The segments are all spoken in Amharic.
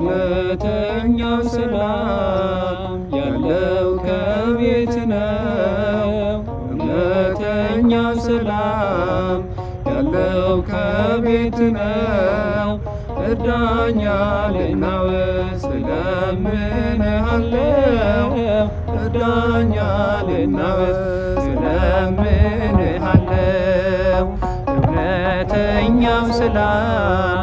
እውነተኛው ሰላም ያለው ከቤት ነው። እውነተኛው ሰላም ያለው ከቤት ነው። እርዳኝ ልናወስ እለምንሃለው። እርዳኝ ልናወስ እለምንሃለው። እውነተኛው ሰላም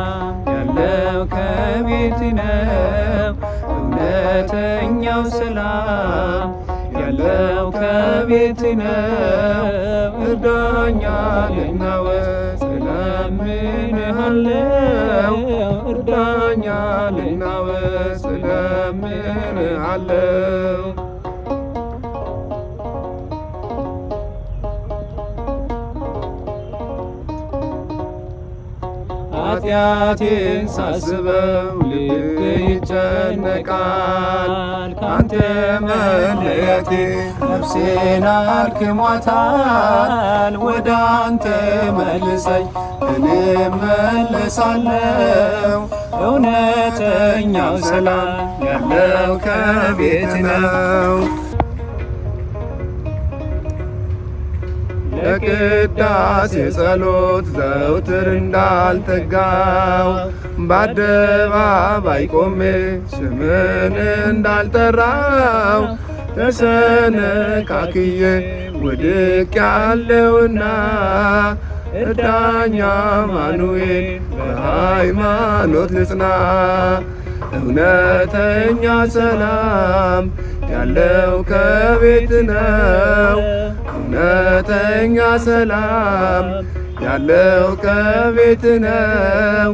ያለው ከቤት ነው። እውነተኛው ሰላም ያለው ከቤት ነው። እርዳኝ ልናወስ እለምንሃለው። እርዳኝ ልናወስ እለምንሃለው። ኃጢአቴን ሳስበው ልቤ ይጨነቃል። ካንተ መለየቴ ነፍሴን አድክሟታል። ወደ አንተ መልሰኝ እመለሳለሁ። እውነተኛው ሰላም ያለው ከቤት ነው። ለቅዳሴ ጸሎት ዘውትር እንዳልተጋው በአደባባይ ቆሜ ስምን እንዳልጠራው ተሰነካክዬ ወድቅ ያለውና እርዳኝ አማኑኤል በሃይማኖት ልጽና። እውነተኛ ሰላም ያለው ከቤት ነው። እውነተኛ ሰላም ያለው ከቤት ነው።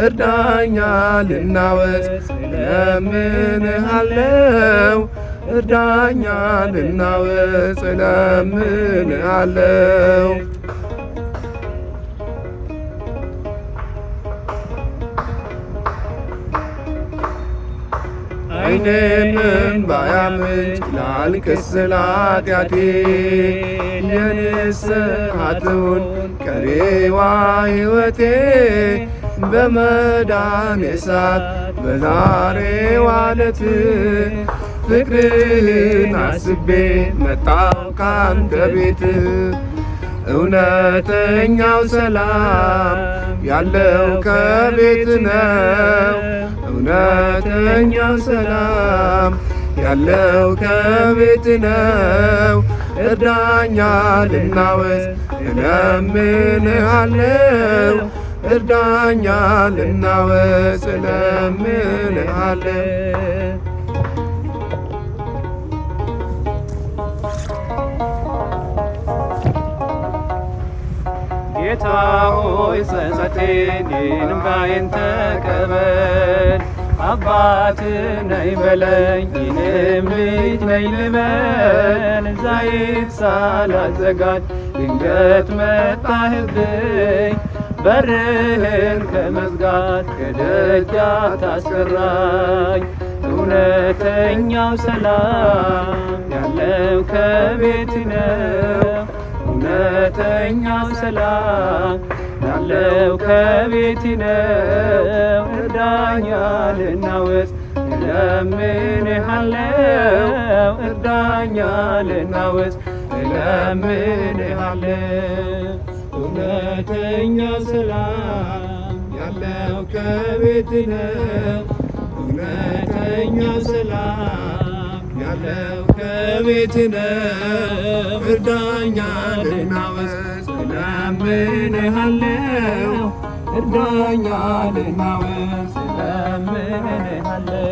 እርዳኝ ልናወስ እለምንሃለው። እርዳኝ ልናወስ እለምንሃለው። ዓይኔምን ባያምንጭ ላልቅስ ስለ ኃጢአቴ የንስሐትውን ቀሪዋ ሕይወቴ በመዳኔ ሰዓት በዛሬዋ ዕለት ፍቅርህን አስቤ መጣሁ ካንተ ቤት። እውነተኛው ሰላም ያለው ከቤት ነው። እውነተኛው ሰላም ያለው ከቤት ነው። እርዳኝ ልናወስ እለምንሃለው። እርዳኝ ልናወስ እለምንሃለው። ጌታ ሆይ ጸጸቴን እንባዬን ተቀበል። አባት ነኝ በለኝ እኔም ልጅ ነኝ ልበል። ዘይት ሳላዘጋጅ ድንገት መጣህብኝ። በርህን ከመዝጋት ከደጃ ታስቀራኝ። እውነተኛው ሰላም ያለው ከቤት ነው። እውነተኛው ሰላም ያለው ከቤት ነው። እርዳኝ ልናወስ እለምንሃለው። እርዳኝ ልናወስ እለምንሃለው። እውነተኛው ሰላም ያለው ከቤት ነው። እውነተኛው ሰላም ያለው ከቤት ነው። እርዳኝ ልናወስ እለምንሃለው። እርዳኝ ልናወስ እለምንሃለው።